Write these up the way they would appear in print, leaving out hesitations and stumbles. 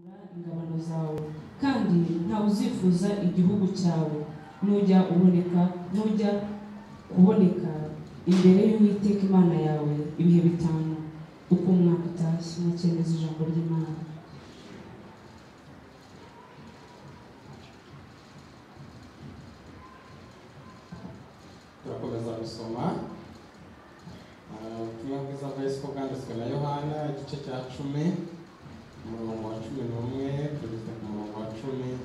ingabano zawe kandi ntawe uzifuza igihugu cyawe nujya kuboneka imbere y'Uwiteka Imana yawe ibihe bitanu uko umwaka utashye. Mucyemeza ijambo ry'Imana. Turakomeza gusoma ubutumwa bwiza bw'Yesu bwanditswe na Yohana igice cya 10 umurongo wa 11 kugeza ku murongo wa 16.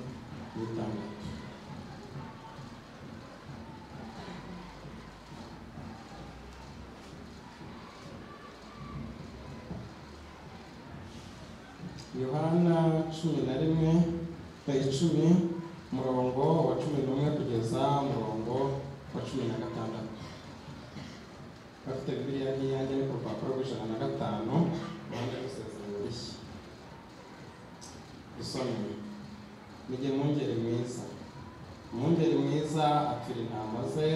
Yohana 10 umurongo wa 11 kugeza umurongo wa 16. Bafite Bibiliya n'iyanjye ni ku rupapuro rw'105 uruhande rw'isezerano rishya. Dusome. Nige mwungeri mwiza apfira intama ze,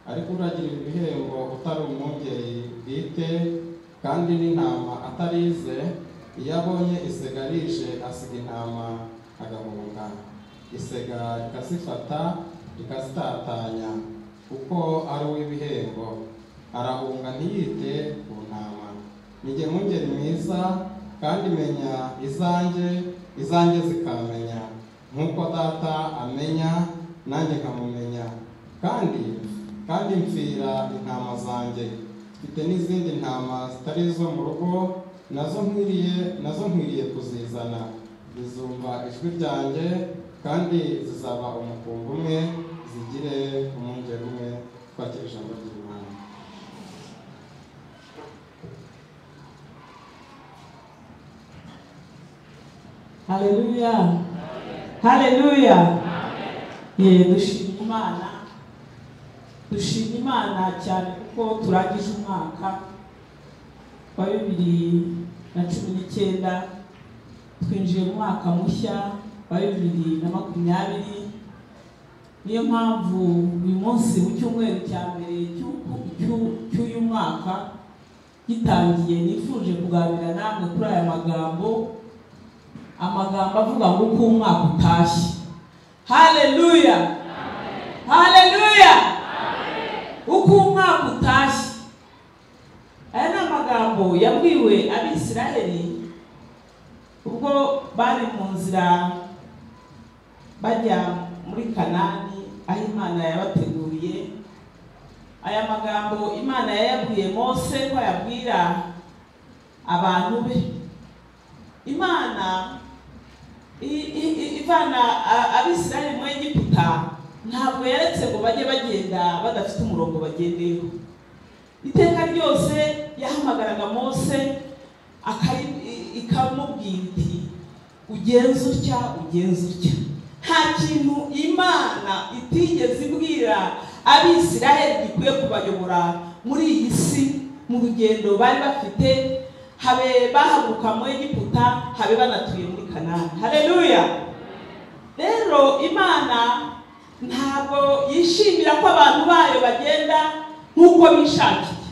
ariko uragirira ibihembo utari umwungeri bwite kandi n'intama atarize, iyo abonye isega rije asiga intama agahunga, isega rikazifata rikazitatanya kuko ari uw'ibihembo, arahunga ntiyite ku ntama. Nige mwungeri mwiza kandi menya izanjye zikamenya, nk'uko data amenya nanjye nkamumenya, kandi mfira intama zanjye. Mfite n'izindi ntama zitari izo mu rugo, nazo nkwiriye kuzizana, zizumva ijwi ryanjye kandi zizaba umukumbi umwe, zigire umwungeri umwe. Twakira ijambo ry'Imana. Haleluya. Haleluya. Dushima Imana cyane kuko turangije umwaka wa 2019 twinjiye mu mwaka mushya wa 2020. Niyo mpamvu uyu munsi mu cyumweru cya mbere cy'uyu mwaka gitangiye nifuje kuganira namwe kuri aya magambo avuga ngo uko umwaka utashye. Haleluya. Haleluya. Uko umwaka utashye. Aya ni amagambo yabwiwe Abisiraheli ubwo bari mu nzira bajya muri Kanani aho Imana yabateguriye. Aya magambo Imana yayabwiye Mose ko yabwira abantu be. Imana ivana Abisiraheli mu Egiputa ntabwo yaretse ngo bajye bagenda badafite umurongo bagendeyeho. Iteka ryose yahamagaraga Mose ikamubwira iti ugenze utya. Nta kintu Imana itigeze ibwira Abisiraheli gikwiye kubayobora muri iyi si mu rugendo bari bafite, habe bahaguruka mu Egiputa, habe banatuye muri Kanani. Haleluya. Rero Imana ntabwo yishimira ko abantu bayo bagenda nk'uko bishakiye,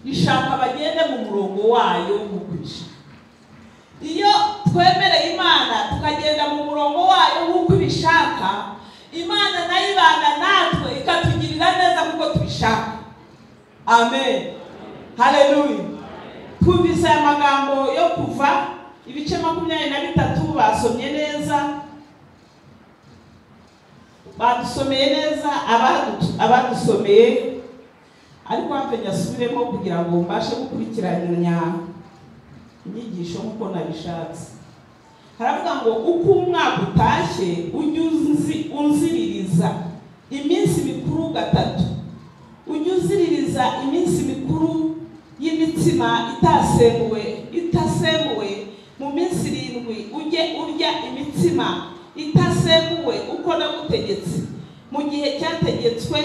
ishaka bagende mu murongo wayo nk'uko ishaka. Iyo twemereye Imana tukagenda mu murongo wayo nk'uko ibishaka, Imana nayo ibana natwe ikatugirira neza nk'uko tubishaka. Amen. Haleluya. Twumvise aya magambo yo Kuva ibice 23 basomye neza, badusomeye neza abadusomeye, ariko hapenya asubiremo kugira ngo mbashe gukurikiranya inyigisho nk'uko nabishatse. Haravuga ngo uko umwaka utashye ujye unziririza iminsi mikuru 3, ujye uziririza iminsi mikuru y'imitsima itasemuwe mu minsi 7, ujye urya imitsima itasemuwe uko nagutegetse mu gihe cyategetswe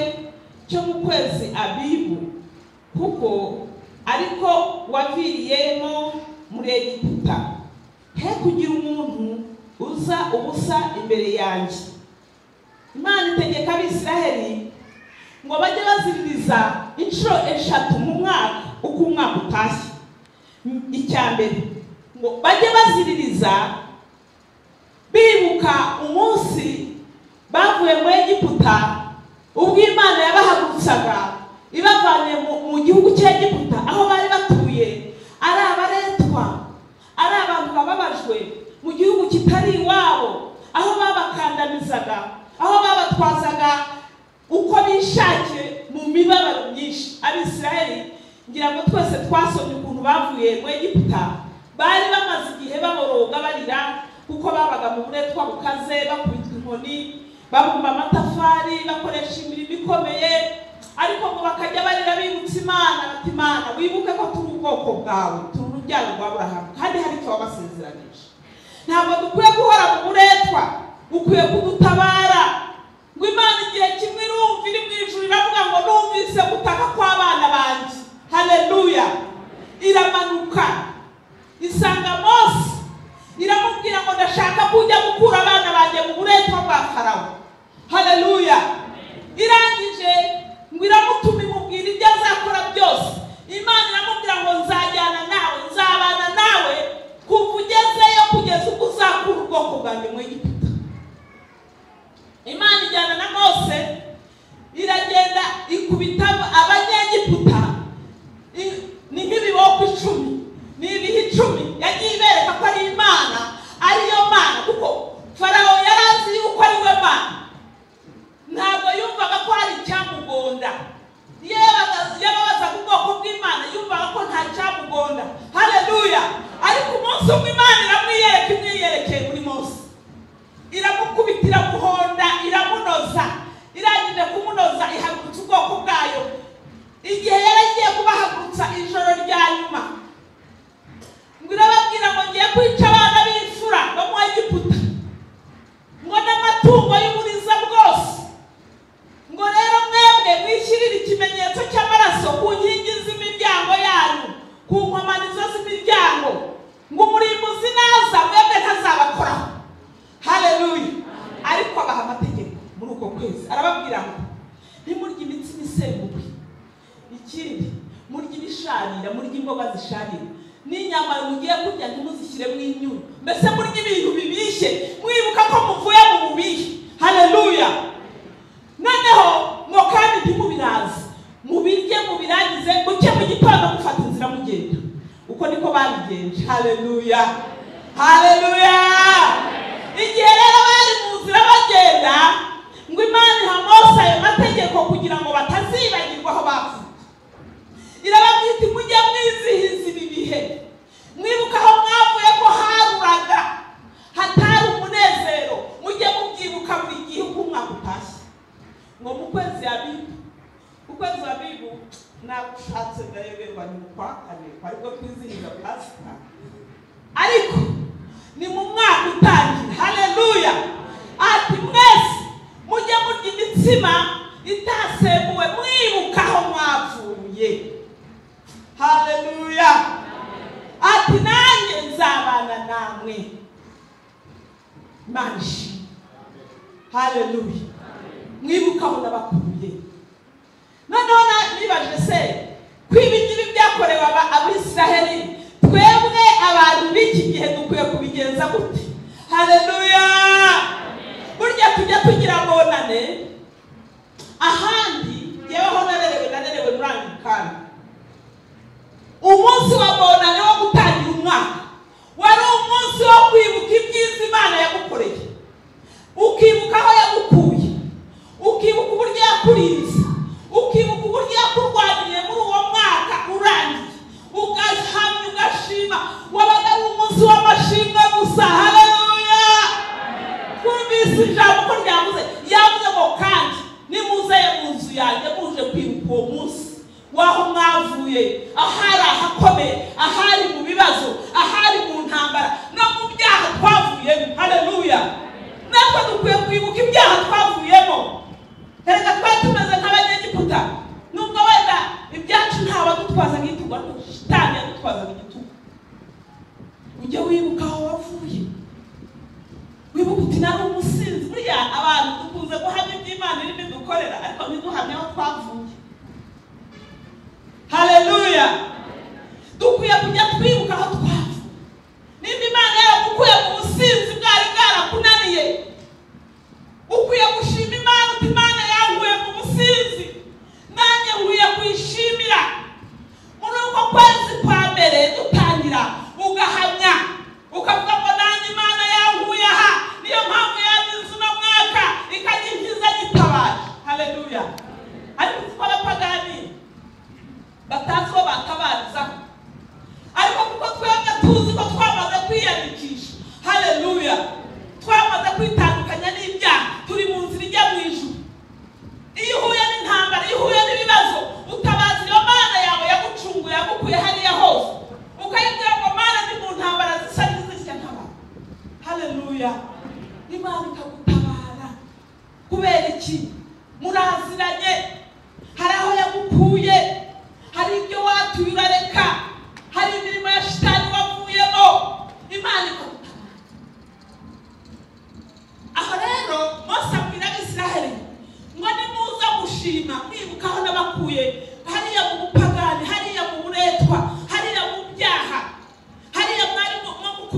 cyo mu kwezi Abibu, kuko ariko waviriyemo muri Egiputa. He kugira umuntu uza ubusa imbere yanjye. Imana itegeka Abisiraheli ngo bajye baziririza inshuro 3 mu mwaka uko umwaka utashye. Icyambere ngo bajye baziririza bibuka umunsi bavuye muri Egiputa, ubwo Imana yabahagurutsaga ibavanye mu gihugu cya Egiputa aho bari batuye ari abaretwa, ari abantu bababajwe mu gihugu kitari iwabo, aho babakandamizaga, aho babatwazaga uko bishakiye mu mibabaro myinshi. Abisiraheli ngira ngo twese twasomye ukuntu bavuye mu Egiputa, bari bamaze igihe baboroga barira kuko babaga mu buretwa bukaze, bakubitwa inkoni, babumba amatafari, bakoresha imirimo ikomeye, ariko ngo bakajya barira bibutsa Imana bati Imana wibuke ko turi ubwoko bwawe, turi urubyaro rwa Aburahamu kandi hari icyo wabasezeranije. Ntabwo dukwiye guhora mu buretwa, ukwiye kudutabara. Ngo Imana igihe kimwe irumva iri mu ijuru iravuga ngo numvise gutaka kw'abana banjye. Haleluya. Iramanuka isanga Mose, iramubwira ngo ndashaka kujya gukura abana banjye mu buretwa bwa Farawo. Haleluya. Irangije ngo iramutuma imubwira ibyo azakora byose. Imana iramubwira ngo nzajyana nawe, nzabana nawe kuva ugezeyo kugeza ubwo uzakura ubwoko bwanjye mu Egiputa. Imana ijyana na Mose, iragenda ikubita abanyegiputa ni nk'ibiboko 10, ni ibihe 10. Yagiye ibereka ko ari Imana, ariyo Mana, kuko Farawo yarazi yuko ari we Mana. Ntabwo yumvaga ko hari icyamugonda. Yababaza ubwoko bw'Imana, yumvaga ko nta cyamugonda. Haleluya. Ariko umunsi umwe Imana iramwiyereka, imwiyerekeye muri Mose, iramukubita, iramuhonda, iramunoza. Irangije kumunoza ihagurutsa ubwoko bwayo. Igihe yaragiye kubahagurutsa ijoro rya nyuma, ngo irababwira ngo ngiye kwica abana b'imfura bo mu Egiputa, ngo n'amatungo y'uburiza bwose, ngo rero mwebwe mwishyirire ikimenyetso cy'amaraso ku nkingi z'imiryango yanyu, ku nkomanizo z'imiryango, ngo umurimbuzi naza mwebwe ntazabakoraho. Haleluya. Ariko abaha amategeko muri uko kwezi, arababwira ngo ntimurye imitsima isembuwe, ikindi murye ibisharira, murye imboga zisharira, n'inyama mugiye kurya ntimuzishyiremo imyunyu, mbese murye ibintu bibishye, mwibuka ko muvuye mu bubihe. Haleluya. Noneho ngo kandi ntimubiraze, mubirye mubirangize, muke mu gitondo mufata inzira mugenda. Uko niko babigenje. Haleluya. Haleluya. Igihe rero bari mu nzira bagenda, ngo Imana iha Mose ayo mategeko kugira ngo batazibagirwa aho bavuye. Irababwira iti mujye mwizihiza ibi bihe, mwibuka aho mwavuye ko haruraga, hatari umunezero, mujye mubyibuka buri gihe uko umwaka utashye. Ngo mu kwezi Abibu, ukwezi Abibu nagushatse ndayoberwa ni mu kwa kane, ariko twizihiza Pasika, ariko ni mu mwaka utangira. Haleluya. Ati mwese mujye murya imitsima itasembuwe, mwibuka aho mwavuye. Haleluya. Ati nanjye nzabana namwe. Imana ishimwe. Haleluya. Mwibuka aho nabakuye. Noneho nibaje se kwibingibi byakorewe Abisiraheli, twebwe abantu b'iki gihe dukwiye kubigenza gute? Haleluya. Burya tujya tugira bonane ahandi, yeweho narerewe muri Anglikani. Umunsi wa bonane wo gutangira umwaka wari umunsi wo kwibuka ibyiza Imana yagukoreye, ukibuka aho yagukuye, ukibuka uburyo yakurinze, ukibuka uburyo yakurwaniye muri uwo mwaka urangiye, ugahamya ugashima. Wabaga ari umunsi w'amashimwe gusa. Haleluya. Twumvise ijambo ko ryavuze, yavuze ngo kandi nimuze mu nzu yanjye muje kwibuka uwo munsi waho mwavuye, ahari ahakomeye, ahari mu bibazo, ahari mu ntambara no mu byaha twavuyemo. Haleluya. Natwe dukwiye kwibuka ibyaha twavuyemo. Erega twari tumeze nk'abanyegiputa, nubwo wenda ibyacu ntawe dutwaza nk'igitugu, ariko shitani yadutwazaga igitugu. Ujye wibuka aho wavuye, wibuka uti nari umusinzi. Buriya abantu dukunze guhamya iby'Imana irimo dukorera, ariko ntiduhamye aho twavuye. Haleluya. Dukwiye kujya twibuka aho twavuye. Nimba Imana yaragukuye mu businzi bwari bwarakunaniye,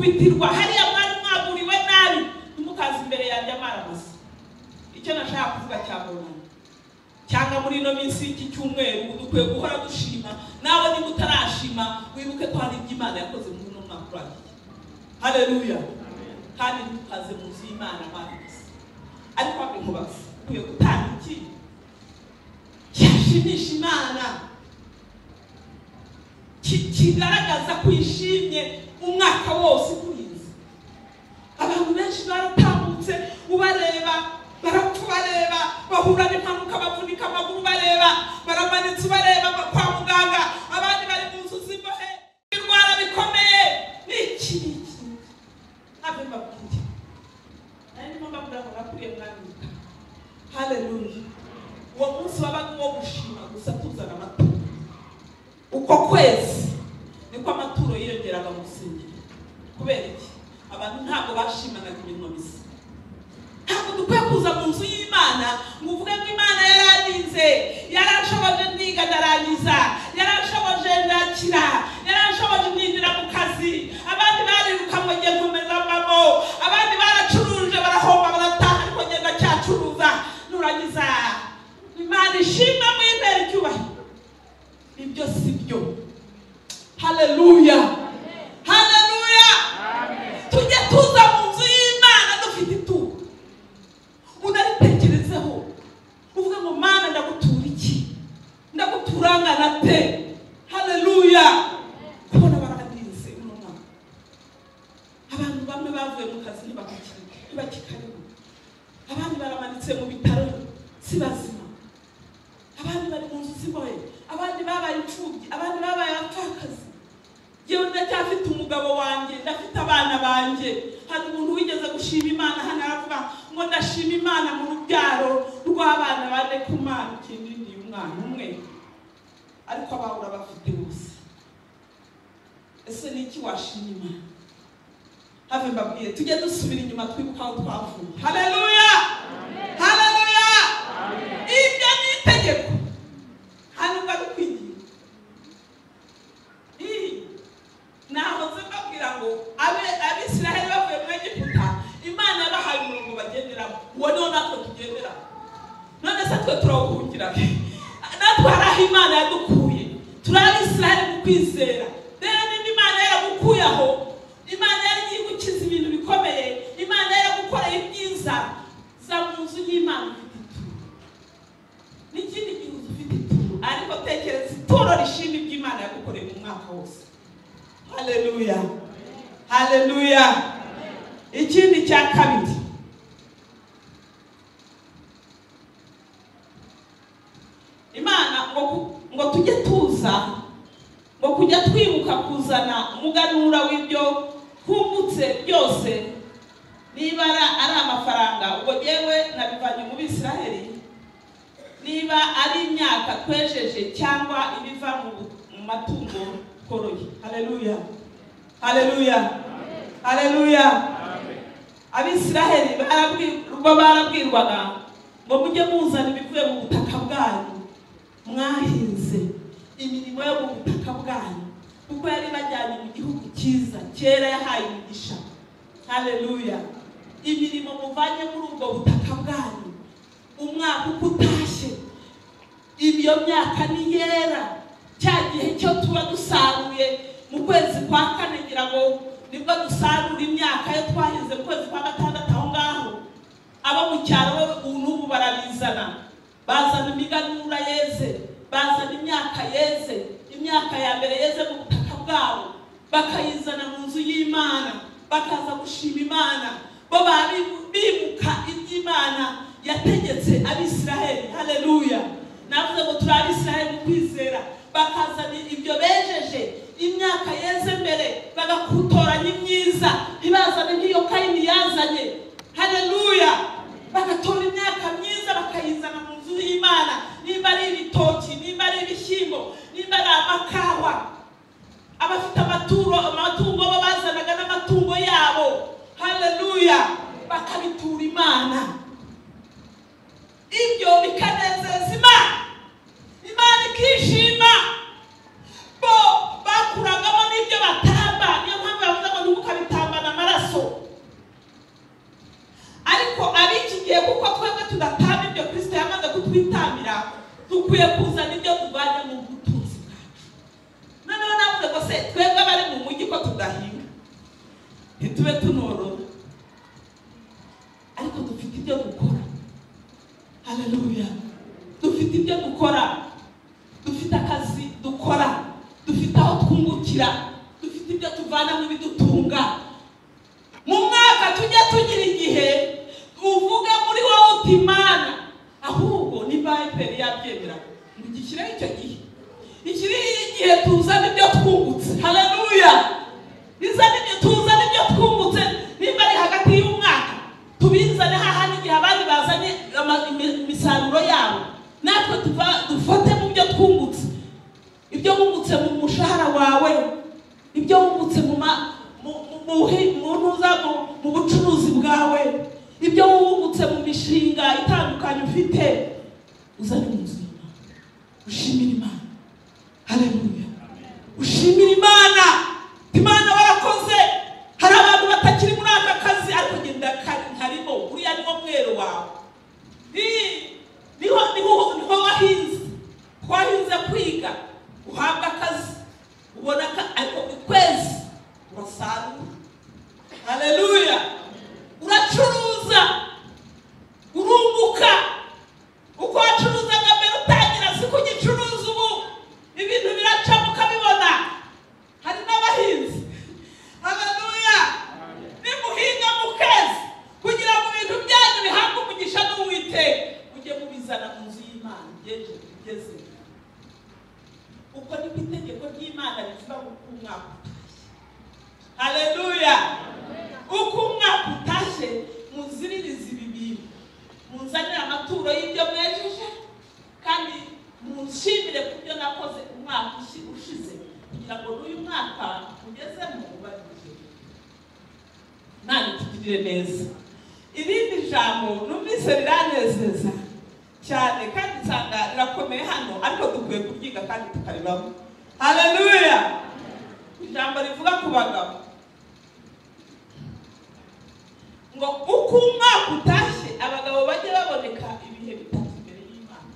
gukubitirwa hariya mwari mwaguriwe nabi ntimukaze imbere yanjye amaramasa. Icyo nashaka kuvuga cyabonana cyangwa muri ino minsi y'iki cyumweru dukwiye guhora dushima. Nawe niba utarashima wibuke ko hari ibyo Imana yakoze muri uno mwaka urangiye. Haleluya. Kandi ntukaze mu nzu y'Imana amaramasa. Ariko nkubaza ukwiye gutanga iki cyashimisha Imana, kigaragaza kwishimye umwaka wose kurinze. Abantu benshi baratambutse ubareba, barapfubareba, bahura n'impanuka bavunika amaguru bareba, baramanitse ubareba kwa muganga, abandi bari mu nzu z'imbohe, indwara bikomeye. N'iki habe mbabwire arimo mbabwira ngo nakuriye mwanyuka. Haleluya. Uwo munsi wabaga uwo gushima gusa tuzana amaturo. Uko kwezi niko amaturo yiyongeraga mu rusengero. Kubera iki? Abantu ntabwo bashimanaga imirimo misa. Ntabwo dukwiye kuza mu nzu y'Imana ngo uvuge ngo Imana yararinze, yarashoboje ndiga ndarangiza, yarashoboje ndakira, yarashoboje ndindira mu kazi, abandi bariruka ngo ngiye nkomeza mbamo, abandi baracuruje barahomba barataha ariko ngenda cyacuruza. Nurangiza Imana ishimwe mu imbere icyubahiro. Ibyo si byo. Haleluya. Haleluya. Tujye tuza mu nzu y'Imana dufite ituro. Unaritekerezeho uvuga ngo Mana ndagutura iki, ndaguturangana te. Haleluya. Kubona baradinze uno mwaka. Abantu bamwe bavuye mu kazi ntibakikaribu, abandi baramanitse mu bitaro si bazima, abandi bari mu nzu z'imbohe, abandi babaye imfubyi, abandi babaye abapfakazi. Yewe ndacyafite umugabo wanjye, ndafite abana banjye. Hari umuntu wigeze gushima Imana hano aravuga ngo ndashima Imana mu rubyaro rw'abana bane ku Mana, ikindi ni umwana umwe ariko abahura bafite bose. Ese ni iki washima Imana? Have mbabwiye tujye dusubira inyuma twibuka aho twavuye. Haleluya. Haleluya. Ibyo ni itegeko. Hano badukwiye. Nahoze mbabwira ngo Abisiraheli bavuye mu Egiputa, Imana yabahaye umurongo bagenderamo. Uwo niwo natwe tugenderamo. None se twe turawuhungira. Natwe hari aho Imana yadukuye. Turi Abisiraheli mu kwizera. Rero niba Imana yaragukuye aho, Imana yari igiye gukiza ibintu bikomeye, Imana yaragukoreye ibyiza, za mu nzu y'Imana ufite ituro. N'ikindi gihe ufite ituro, ariko tekereza ituro rishima ibyo Imana yagukoreye mu mwaka wose. Haleluya. Haleluya. Ikindi cya kabiri, Imana ngo tujye tuza, ngo kujya twibuka kuzana umuganura w'ibyo twungutse byose, niba ari amafaranga ubwo yewe nabivanye mu Bisiraheli, niba ari imyaka twejeje cyangwa ibiva mu matungo koroye. Haleluya. Haleluya. Haleluya. Abisiraheli barabwirwaga ngo mujye muzana ibivuye mu butaka bwanyu mwahinze, imirimo yo mu butaka bwanyu, kuko yari bajyanye mu gihugu cyiza kera yahaye imigisha. Haleluya. Imirimo muvanye muri ubwo butaka bwanyu, umwaka uko utashye, iyo myaka ni yera. Cya gihe cyo tuba dusaruye mu kwezi kwa kane, ngira ngo nibwo dusarura imyaka yo twahinze mu kwezi kwa gatandatu. Aho ngaho abo mu cyaro ubu barabizana, bazana imiganura yeze, bazana imyaka yeze, imyaka ya mbere yeze mu butaka bwabo, bakayizana mu nzu y'Imana, bakaza gushima Imana. Bo bibuka iby'Imana yategetse Abisiraheli. Haleluya. Navuze ngo turi Abisiraheli mu kwizera, bakazana ibyo bejeje, imyaka yeze mbere, bagakutoranya imyiza, ntibazane nk'iyo Kayini yazanye. Haleluya. Bagatora imyaka myiza bakayizana mu nzu y'Imana, nimba ari ibitoki, nimba ari ibishyimbo, nimba ari amakawa. Abafite amatungo bo bazanaga n'amatungo yabo. Haleluya. Bakabitura Imana. Ibyo bikanezeza Imana, Imana ikishima. Bo bakuragamo n'ibyo batamba. Niyo mpamvu bavuga ngo se twebwe abari mu mujyi ko tudahinga ntitube tunorora ariko dufite ibyo dukora. Haleluya. Dufite ibyo dukora, dufite akazi dukora, dufite aho twungukira, dufite ibyo tuvana mu bidutunga. Mu mwaka tujya tugira igihe uvuga muri wowe uti Imana, ahubwo ni Bible yabyemera ngo gishyiraho icyo gihe. Ikiriho igihe tuzana ibyo twungutse. Haleluya. Tuzana ibyo twungutse nimba ari hagati y'umwaka tubizane hahandi igihe abandi bazanye imisaruro yabo, natwe dufate mu byo twungutse, ibyo wungutse mu mushahara wawe, ibyo wungutse mu bucuruzi bwawe, ibyo wungutse mu mishinga itandukanye ufite, uzane mu nzu y'Imana, ushimira Imana. Haleluya. Ushimira Imana. Imana warakoze. Hari abantu batakiri muri aka kazi ariko genda harimo uriya niwo mwero wawe. Niho wahinze. Wahinze kwiga, uhabwa akazi, ubona ariko ukwezi urasarura. Haleluya. Uracuruza, urunguka. Uko wacuruzaga mbere utangira si kugicuruza ubu ibintu biracamuka ukabibona. Hari n'abahinzi. Haleluya. Nimuhinga mukezi kugira ngo ibintu byanyu bihabwe umugisha n'Uwiteka, mujye mubizana mu nzu y'Imana yeje bigeze. Uko ni itegeko ry'Imana rivuga ngo umwaka utashye. Haleluya. Uko umwaka utashye muziririze ibi bintu, munzanire amaturo y'ibyo mwejeje kandi munshimire ku byo nakoze umwaka ushize kugira ngo n'uyu mwaka ugezemo ubagije. Nani tugirire neza. Irindi jambo numvise riranezeza cyane kandi nsanga rirakomeye hano ariko dukwiye kuryiga kandi tukaribamo. Haleluya. Ijambo rivuga ku bagabo ngo uko umwaka utashye abagabo bajye baboneka ibihe bitatu imbere y'Imana.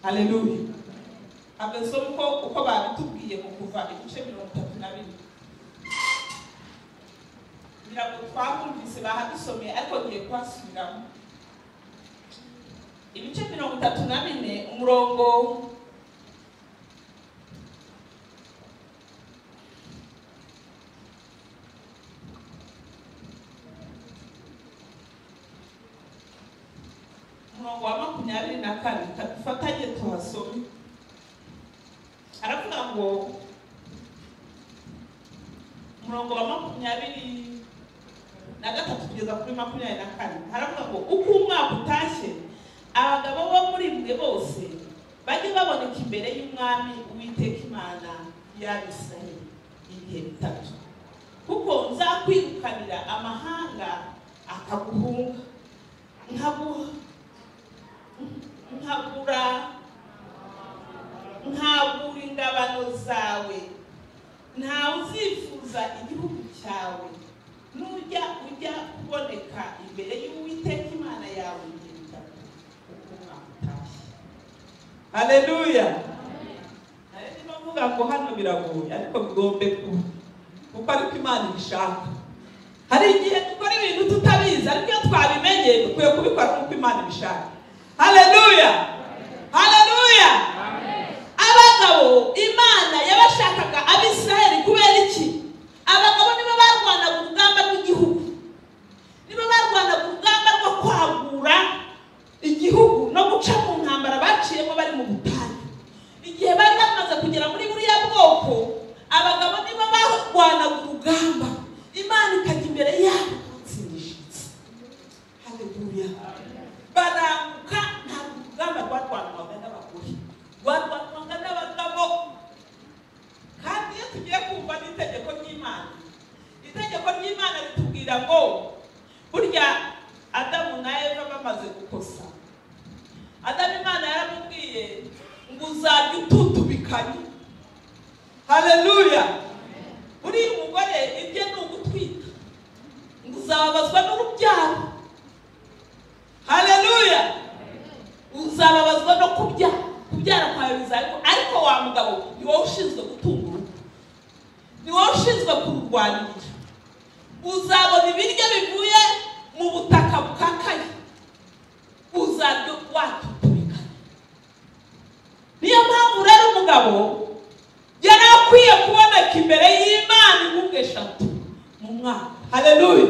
Haleluya. Abesomo uko babitubwiye mu kuva ibice 32. Ngira ngo twabumvise bahadusomeye ariko ngiye kwasubiramo. Ibice 34 umurongo wa 24 tufatanye tuhasome. Aravuga ngo umurongo wa 23 kugeza kuri 24 haravuga ngo uko umwaka utashye abagabo bo muri mwe bose bajye baboneka imbere y'Umwami Uwiteka Imana y'Abisirayeli ibihe bitatu, kuko nzakwirukanira amahanga akaguhunga, nkagura ingabano zawe, ntawe uzifuza igihugu cyawe, nujya kuboneka imbere y'Uwiteka Imana yawe igihe bitatu uko umwaka utashye. Haleluya. Ndimo mvuga ngo hano biragoye ariko bigombe kuko ariko Imana ibishaka. Hari igihe dukora ibintu tutabizi ariko iyo twabimenye dukwiye kubikora nk'uko Imana ibishaka. Haleluya. Haleluya. Abagabo Imana yabashakaga Abisirayeli kubera iki? Abagabo nibo barwanaga urugamba rw'igihugu, nibo barwanaga urugamba rwo kwagura igihugu no guca mu ntambara baciyemo bari mu butayu. Igihe bari bamaze kugera muri buriya bwoko, abagabo nibo barwanaga urugamba, Imana ikajya imbere yabo batsindishitse. Haleluya. Baramuka nta rugamba rwarwanwaga n'abagore, rwarwanwaga n'abagabo. Kandi iyo tugiye kumva n'itegeko ry'Imana, itegeko ry'Imana ritubwira ngo burya Adamu na Eva bamaze gukosa, Adamu Imana yaramubwiye ngo uzajya ututubikanye. Haleluya. Uri umugore ibye ni ugutwita, ngo uzababazwa n'urubyaro. Haleluya. Uzababazwa no kubyara. kubyara kwawe bizariko, ariko wa mugabo ni wowe ushinzwe gutunga urugo, ni wowe ushinzwe kururwanirira. Uzabona ibiryo bivuye mu butaka bukakaye, uzaryo watutubika. Niyo mpamvu rero umugabo yari akwiye kuboneka imbere y'Imana ingunga 3 mu mwaka. Haleluya!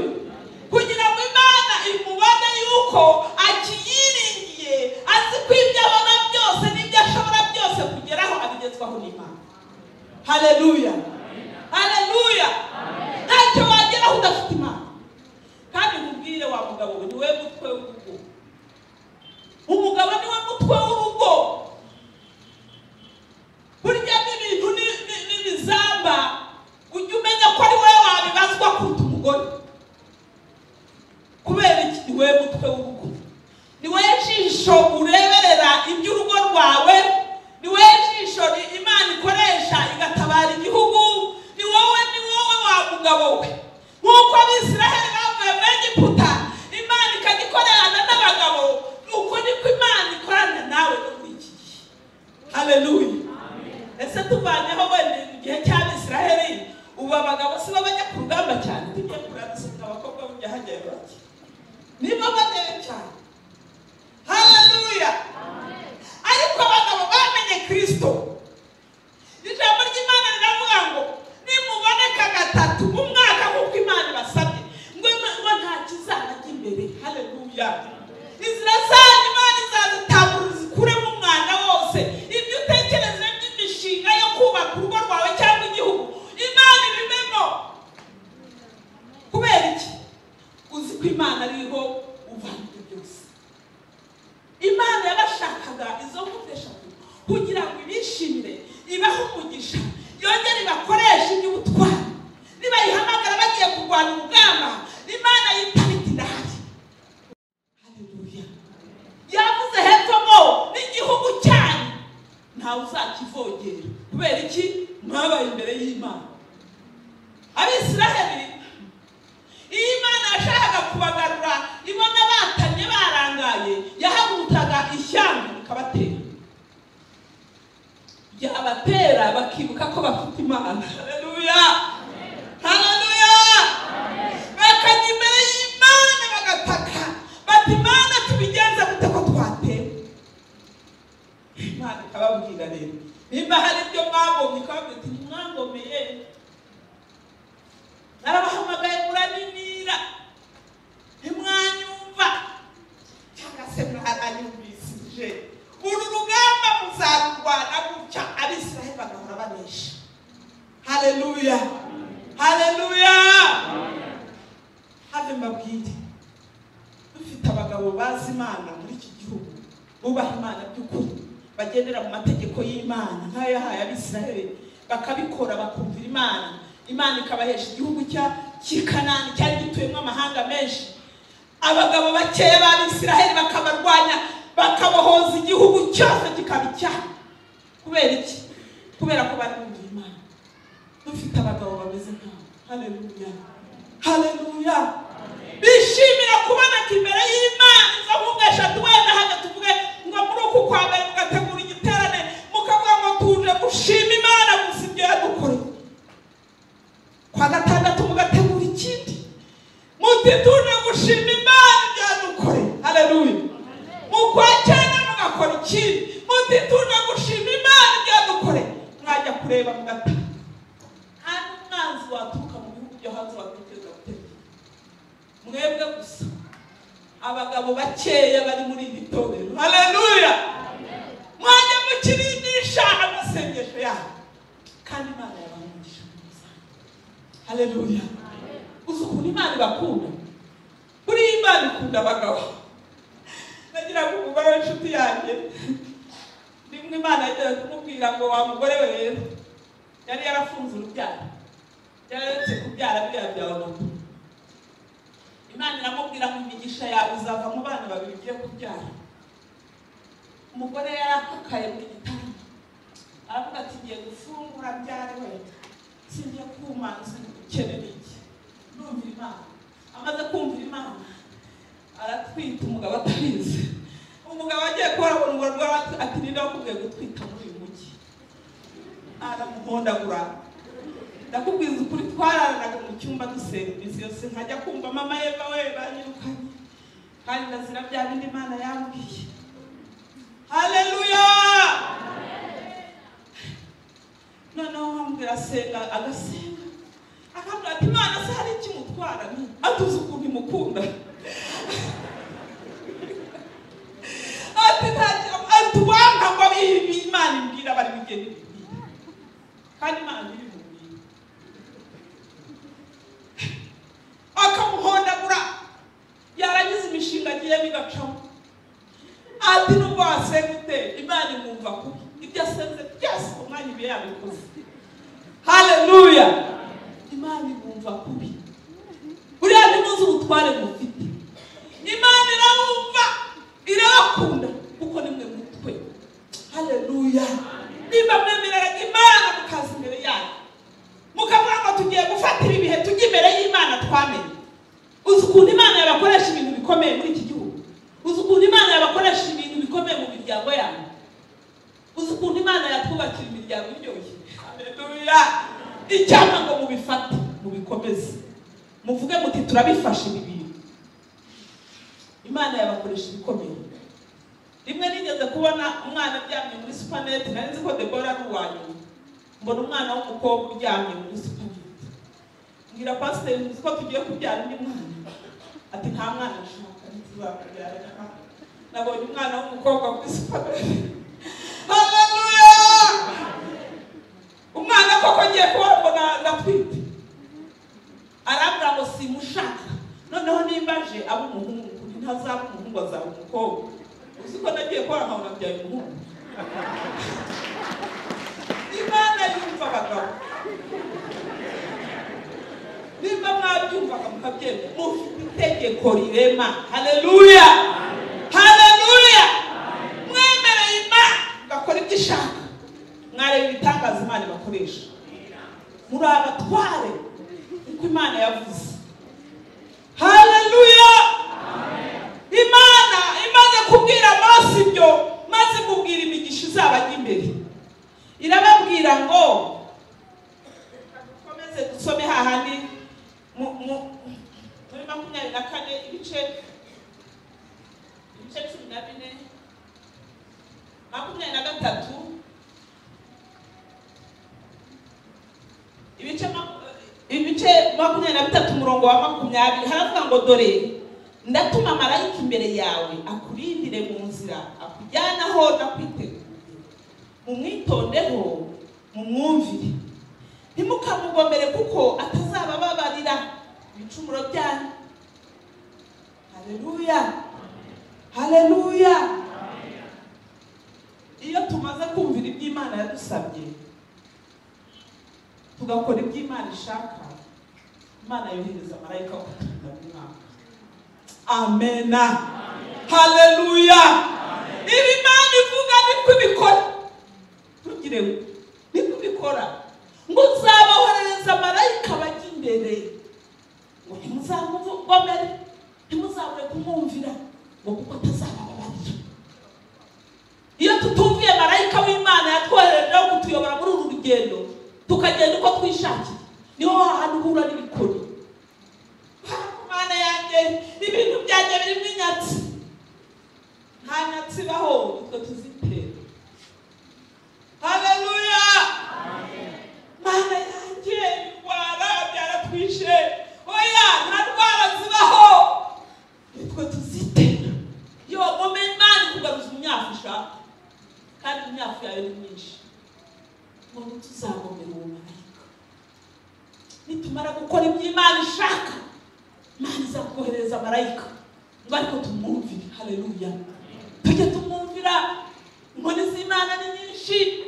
Kugira ngo Imana imubone yuko akiyiringiye, azi ko ibyo abona byose n'ibyo ashobora byose kugeraho abigezwaho n'Imana. Haleluya! Haleluya! Ntacyo wageraho udafite Imana. Kandi mubwire wa mugabo, ni we mutwe w'urugo. Umugabo ni we mutwe w'urugo. Burya n'ibintu n'ibizamba ujye umenya ko ari wowe wabibazwa kuruta umugore. Kubera iki? Ni wowe mutwe w'urugo, ni wowe jisho ureberera iby'urugo rwawe, ni wowe jisho Imana ikoresha igatabara igihugu. Ni wowe wa mugabo we. Nk'uko Abisiraheli bavuye mu Egiputa Imana ikagikorerana n'abagabo, nuko niko Imana ikorana nawe no muri iki gihe. Haleluya! Ese tuvanyeho wenda igihe cy'Abisiraheli, ubu abagabo si bo bajya ku rugamba cyane. Tugiye kurangiza abakobwa bujya hajyayo bake, nibo bajyayo cyane. Haleluya! Ariko abagabo bamenye Kristo. Ijambo ry'Imana riravuga ngo nimuboneka 3 mu mwaka nk'uko Imana ibasabye, ngo nta kizajya imbere. Haleluya! Inzira zanyu Imana izazitabura zikuremo umwanda wose. Ibyo utekereza by'imishinga yo kubaka urugo rwawe cyangwa igihugu, Imana ibimemo. Kubera iki? Uzi ko Imana ariho uvana ibyo byose. Imana yabashakaga izo nkuta 3 kugira ngo ibishimire, ibahe umugisha, yongere ibakoreshe iby'ubutwari. Nibayihamagara bagiye kurwana urugamba, Imana yitaba iti ndahari. Haleluya! Yavuze hepfo ngo n'igihugu cyanyu ntawe uzakivogera. Kubera iki? Mwabaye imbere y'Imana. Abisiraheli iyo Imana yashakaga kubagarura ibona batanye barangaye, yahagurutaga ishyamba ikabatera. Yabatera bakibuka ko bafite Imana. Haleluya! Haleluya! Bakajya imbere y'Imana bagataka bati, Imana tubigenze gute ko twatewe? Imana ikababwira rero, nimba hari ibyo mwagomye ikababwira iti mwagomeye, narabahamagaye muranimira ntimwanyumva, cyangwa se mwaranyumvisije. Uru rugamba muzarurwana gutya, Abisiraheli bagahora banesha. Haleluya! Haleluya! Have mbabwire, dufite abagabo bazi Imana muri iki gihugu, bubaha Imana by'ukuri, bagendera mu mategeko y'Imana nk'ayo yahaye Abisiraheli, bakabikora bakumvira Imana, Imana ikabahesha igihugu cy'i Kanani cyari gituyemo amahanga menshi. Abagabo bakeya b'Abisiraheli bakabarwanya, bakabohoza igihugu cyose kikaba icyabo. Kubera iki? Kubera ko bari bumvira Imana. Dufite abagabo bameze nk'abo. Haleluya! Haleluya! Bishimira kuboneka imbere y'Imana. Izo nkunga 3 wenda hano tuvuge ngo muri uku kwa mbere mugategura igiterane, mukavuga ngo tuje gushima Imana gusa ibyo yadukoreye. Kwa gatandatu mugategura ikindi, muti tuje gushima Imana ibyo yadukoreye. Haleluya! Mu kwa cyenda mugakora ikindi, muti tuje gushima Imana ibyo yadukoreye. Mwajya kureba mugata, kandi umwanzi waturuka mu bihugu byo hanze watekereza gutera. Mwebwe gusa abagabo bakeya bari muri iri torero. Haleluya! Mwajya mukirindisha amasengesho yabo, kandi Imana yabamugisha neza. Haleluya! Uzi ukuntu Imana ibakunda? Kuri Imana ikunda abagabo. Nagira ngo umugore w'inshuti yanjye, rimwe Imana yajyaga kumubwira ngo wa mugore we rero yari yarafunze urubyaro, yararetse kubyara biriya byawe muto. Imana iramubwira ngo imigisha yawe izava mu bana 2 ugiye kubyara. Umugore yarakakaye mu gitanda, aravuga ati ngiye gufungura byare we, singiye kumanza ukeneye iki. Numvira Imana. Amaze kumvira Imana, aratwita umugabo atabizi. Umugabo agiye kubara ngo ati ninde wakubwiye agiye gutwita muri uyu mujyi aramuhondagura. Ndakubwiza ukuri twararanaga mu cyumba dusenga iminsi yose nkajya kumva mama Eva we banyirukanye kandi ndazira bya bindi Imana yambwiye. Haleluya. Noneho nkambwira senga agasenga akambwira ati Imana se hari ikimutwara atuzi ukuntu imukunda ati ntagira atuwanga ngo Imana imbwira bari bigende kandi Imana iri mubwira akamuhondagura yarangiza imishinga agiye bigacamo ati nubwo wasengute Imana imwumva kubi ibyo asenze byose umwanya ibe yabikoze. Haleluya. Imana imwumva kubi uriya ntimuzi ubutware mufite. Imana iramwumva irabakunda kuko nimwe mutwe. Haleluya. Niba mwemereraga Imana mukaza imbere yayo mukavuga ngo tugiye gufatira ibihe tujye imbere y'Imana twamenye. Uzi ukuntu Imana yabakoresha ibintu bikomeye muri iki gihugu. Uzi ukuntu Imana yabakoresha ibintu bikomeye mu miryango yayo. Uzi ukuntu Imana yatwubakira imiryango iryoshye. Haleluya. Icyampa ngo mubifate mubikomeze muvuge muti turabifashe ibi bintu. Imana yabakoresha ibikomeye. Rimwe nigeze kubona umwana aryamye muri supanete nari nzi ko Debora ari uwanyu. Mbona umwana w'umukobwa uryamye muri supanete. Ngira pasiteri nzi ko tugiye kubyara undi mwana. Ati nta mwana nshaka ntizakubyara. Nabonye umwana w'umukobwa muri supanete. Haleluya. Umwana koko ngiye kubona ndatwite. Arambwira ngo simushaka. Noneho nimbaje abo umuhungu ntazaba umuhungu azaba umukobwa. Uzi ko nagiye kwa nkabona byaye umuhungu. Imana yumva abagabo. Nimba mwabyumvaga mukabyemera mufite itegeko rirema. Haleluya. Haleluya. Mwemereye Imana gakora ibyo ishaka. Mwareba ibitangaza Imana bakoresha. Muri abatware uko Imana yavuze. Haleluya. Imana imaze kubwira Mose ibyo maze kubwira imigisha izabajya imbere. Irababwira ngo komeze dusome hahandi muri 24 ibice 14 23 ibice 23 umurongo wa 20 haravuga ngo dore ndatuma marayika imbere yawe akurindire mu nzira akujyana aho ndakwiteguye. Mumwitondeho mumwumvire ntimukamugomere kuko atazabababarira ibicumuro byanyu. Haleluya. Haleluya. Iyo tumaze kumvira ibyo Imana yadusabye tugakora ibyo Imana ishaka Imana yohereza marayika kuturinda mu mwaka. Amena. Haleluya. Ibi Imana ivuga niko ibikora. Tugire niko ibikora ngo uzabahohereza marayika bajya imbere ngo ntimuzamugomere ntimuzabure kumwumvira ngo kuko atazabababarira. Iyo tutumviye marayika w'Imana yatwoherejeho kutuyobora muri uru rugendo tukagenda uko twishakiye niho hahandi uhura n'ibikoni. Mana yanjye ibintu byanjye birimo inyatsi. Nta nyatsi baho utwo tuzitera. Haleluya. Mana yanjye indwara byaratwishe. Oya nta ndwara zibaho utwo tuzitera. Yo ngome Imana kugaruza umyafu ushaka kandi imyafu yawe ni myinshi. Ngo tuzagomera uwo marayika nitumara gukora ibyo Imana ishaka Imana izakohereza marayika ngo ariko tumwumvire. Haleluya. Tujye tumwumvira. Inkoni z'Imana ni nyinshi.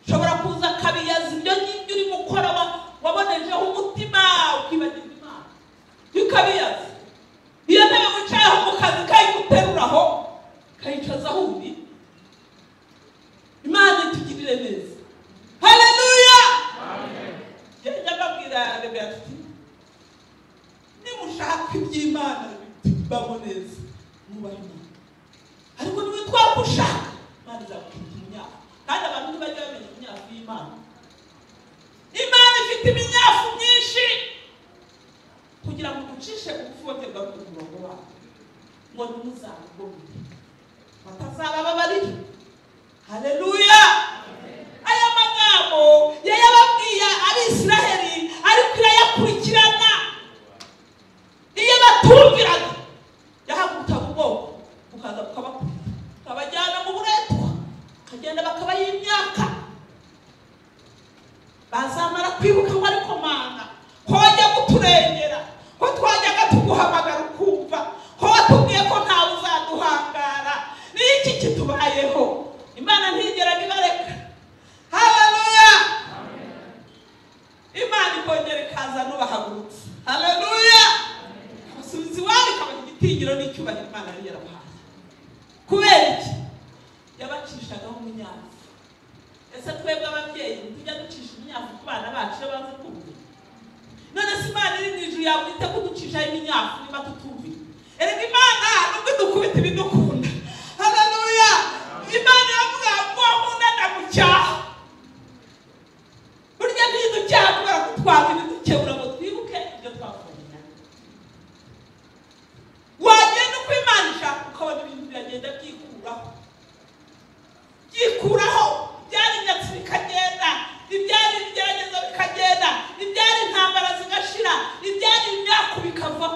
Ushobora kuza kabiyaza ibyo ngibyo urimo ukora wabonejeho umutima ukibagirwa Imana ukabiyaza. Iyo ntebe wicayeho mu kazi kayiguteruraho kayicazaho undi. Imana itugirire neza. Haleluya. Jya mbabwira Rebeti nimushaka iby'Imana bibamo neza mubahe Imana ariko niwitwara ushaka Imana izagukiza umunyafu. dufite iminyafu myinshi kugira ngo ducishe ubufogerwa bw'umurongo wabo ngo ntimuzabugomere batazabababarira. Haleluya! Aya magambo yayababwiye Abisiraheli ariko irayakurikirana. Iyo batumviraga yahagurutaga ubwoko bukaza bukabakubita bakabajyana mu buretwa bakagenda bakabaha imyaka. Bazamara kwibuka ngo ariko Mana ko wajya kuturengera, ko twajyaga tuguhamagara ukumva, ko watubwiye ko ntawe uzaduhangara, ni iki kitubayeho? Imana ntigera ibareka. Haleluya! Imana ikongera ikaza n'ubahagurutse. Haleluya! Abasubizi iwabo ikabaha igitinyiro n'icyubahiro Imana yari yarabahaye. Kubera iki? Yabacishagaho umunyafu. Ese twebwe ababyeyi tujya ducisha imyafu ku bana bacu iyo bazi kumva? None se Imana iri mu ijuru yabwite kuducishaho imyafu niba tutumvira? Erega Imana nubwo idukubita ibidukunda. Haleluya! Imana yavuga ngo nkunda ndamucyaha. Burya ntiducyaha kubera ko twazi ibidukebura ngo twibuke ibyo twakoranye. Wagenda uko Imana ishaka ukabona ibintu biragenda byikuraho. Ibyari inyatsi bikagenda, ibyari ibigeragezo bikagenda, ibyari intambara zigashira, ibyari imyaku bikava.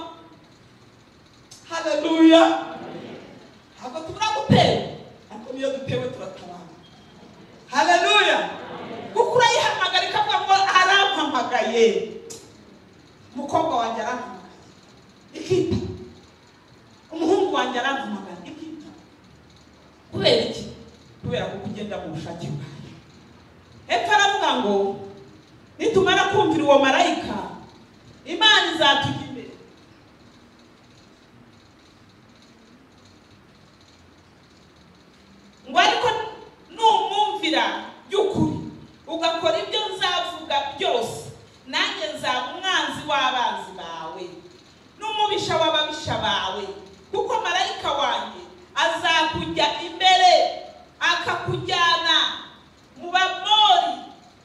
Haleluya! Ntabwo tubura gutera, ariko niyo dutewe turatabana. Haleluya! Kuko urayihamagara ikavuga ngo arampamagaye, umukobwa wanjye arampamagaye ikita, umuhungu wanjye arampamagaye ikita. Kubera iki? Kubera ko kugenda mu bushake bwayo. Hepfo aravuga ngo nitumara kumvira uwo marayika Imana izatujya imbere. Ngo ariko numumvira by'ukuri ugakora ibyo nzavuga byose, nanjye nzaba umwanzi w'abanzi bawe n'umubisha w'ababisha bawe, kuko marayika wanjye azakujya imbere akakujyana mu Bamori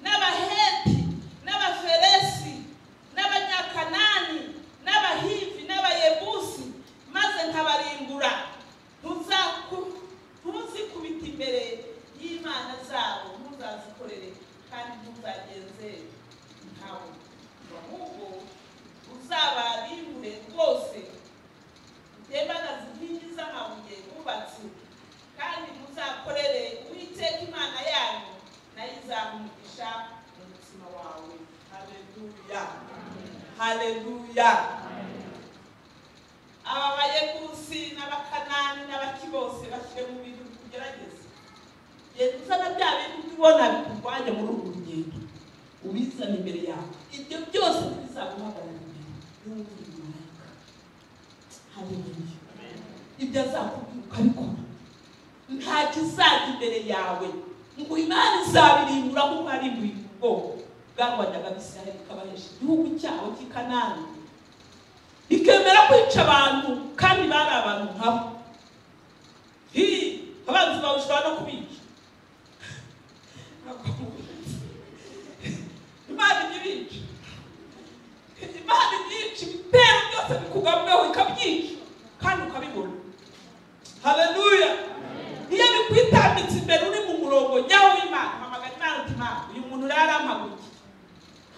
n'Abaheti n'Abaferesi n'Abanyakanani n'Abahivi n'Abayebusi, maze nkabarimbura. Ntuzikubita imbere y'imana zabo, ntuzazikorere kandi ntuzagenze nkawe, ahubwo uzabarimbure rwose, utembagaze inkingi z'amabuye bubatse, kandi muzakorere Uwiteka Imana yanyu, nayo izahumugisha mu mutima wawe. Haleluya! Haleluya! Aba Bayebusi n'Abakanani n'Abaki bose bashyire mu bintu kugerageza. Genda uzana bya bintu ubona bikurwanya muri uru rugendo, ubizana imbere yawe. Ibyo byose bizaguhagarara imbere y'umwumvira marayika. Haleluya! Ibyo azakubwira ukabikora. Nta kizajya imbere yawe ngo Imana izabirimbura nk'uko yarimbuye ubwoko bwarwanyaga Abisiraheli ikabahesha igihugu cyabo cy'i Kanani, ikemera kwica abantu kandi bari abantu nkabo. Abanzi bawe ushobora no kubica. Imana ibica. Imana ibica ibitero byose bikugabweho ikabyica kandi ukabibona. Haleluya! Iyo bikwitambitse imbere uri mu murongo nyawo w'Imana, hamagara Imana uti Imana uyu muntu rero arampagurukiye,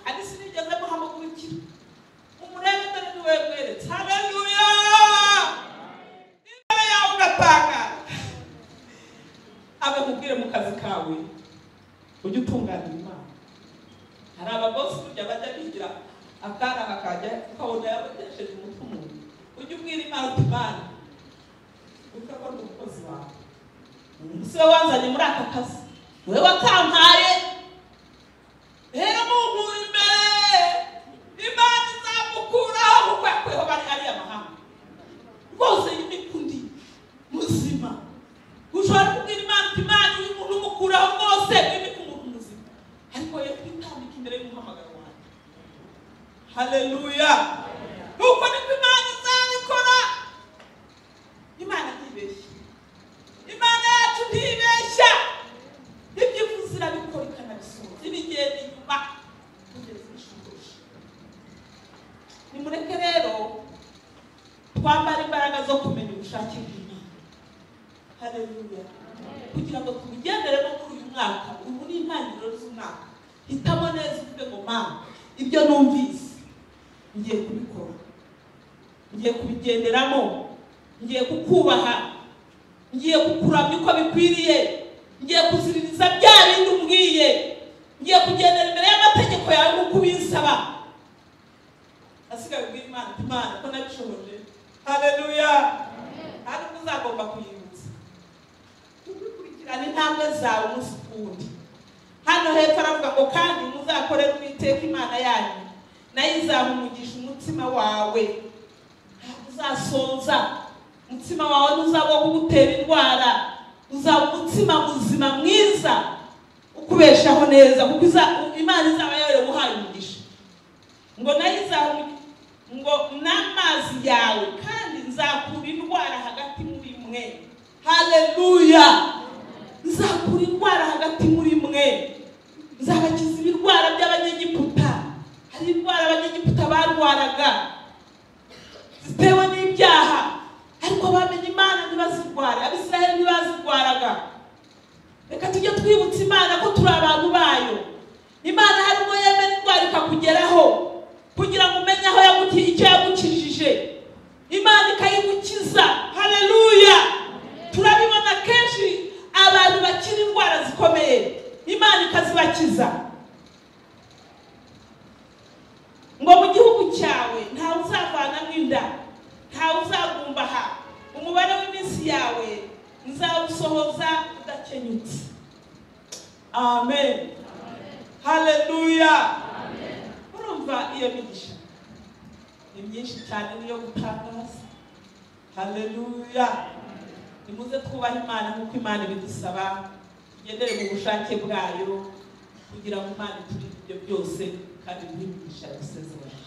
kandi sinigeze muhamagurukira. Umurebe dore ni wewe mweretse. Haleluya! Imbere yawe ugatangara. Abakubwire mu kazi kawe ujye utunganira Imana. Hari ababosi burya bajya bigira akana kakajya ukabona yabagesheje umutima. Ujye ubwira Imana uti Imana ukabona umukozi wawe, umusore wanzanye muri aka kazi, wowe wakampaye, rero munkura imbere, Imana izamukuraho kuko yakweho bari hariya amahanga. Rwose y'imikundi muzima ushobora kubwira Imana uti Imana uyu muntu umukuraho rwose w'imika umuntu muzima, ariko ye kwitambika imbere y'umuhamagaro wawe. Haleluya! Nuko niko Imana izabikora. Imana ntibeshya. Imana yacu ntibeshya. Ibyo ivuze irabikora ikanabisohoza. Ibigenda inyuma kugeza ijuru. twambara imbaraga zo kumenya ubushake bw'Imana. Haleluya. Kugira ngo tubigenderemo muri uyu mwaka, ubu ni intangiriro z'umwaka. Hitamo neza uvuge ngo Mana, ibyo numvise ngiye kubikora, ngiye kubigenderamo, ngiye kukubaha, ngiye kukuramya uko bikwiriye, ngiye kuziririza bya bindi umbwiye, ngiye kugendera imbere y'amategeko yawe nk'uko ubinsaba. Asigaye ubwira Imana, Imana ko nabishoboje. Haleluya. Kandi uzagomba kuyibutsa ukurikirana intambwe zawe umunsi ku wundi. Hano hepfo aravuga ngo kandi muzakorera Uwiteka Imana yanyu, nayo izahumugisha umutima wawe. Uzasonza umutima wawe, ntuzaba kugutera indwara, uzaba umutima muzima mwiza ukubeshaho neza, kuko Imana izaba yaguhaye umugisha. Ngo nayo ngo n'amazi yawe kandi nzakura indwara hagati muri mwe. Haleluya. Nzakura indwara hagati muri mwe, nzabakiza ibirwara by'Abanyegiputa. Hari indwara Abanyegiputa barwaraga zitewe n'ibyaha, ariko bamenye Imana ntibazirware. Abisiraheli ntibazirwaraga. Reka tujye twibutsa Imana ko turi abantu bayo. Imana harimo yemera indwara ikakugeraho kugira ngo umenye aho icyo yagukijije, Imana ikayigukiza. Haleluya. Turabibona kenshi abantu bakira indwara zikomeye, Imana ikazibakiza. Ngo mu gihugu cyawe ntawe uzavanamo inda, ntawe uzagumbaha, umubare w'iminsi yawe nzawusohoza udakenyutse. Amen. Haleluya. Urumva iyo migisha ni myinshi cyane, niyo gutangaza. Haleluya. Nimuze twubahe Imana nk'uko Imana ibidusaba, tugendere mu bushake bwayo kugira ngo Imana iturinde ibyo byose kandi imigisha dusezeranye.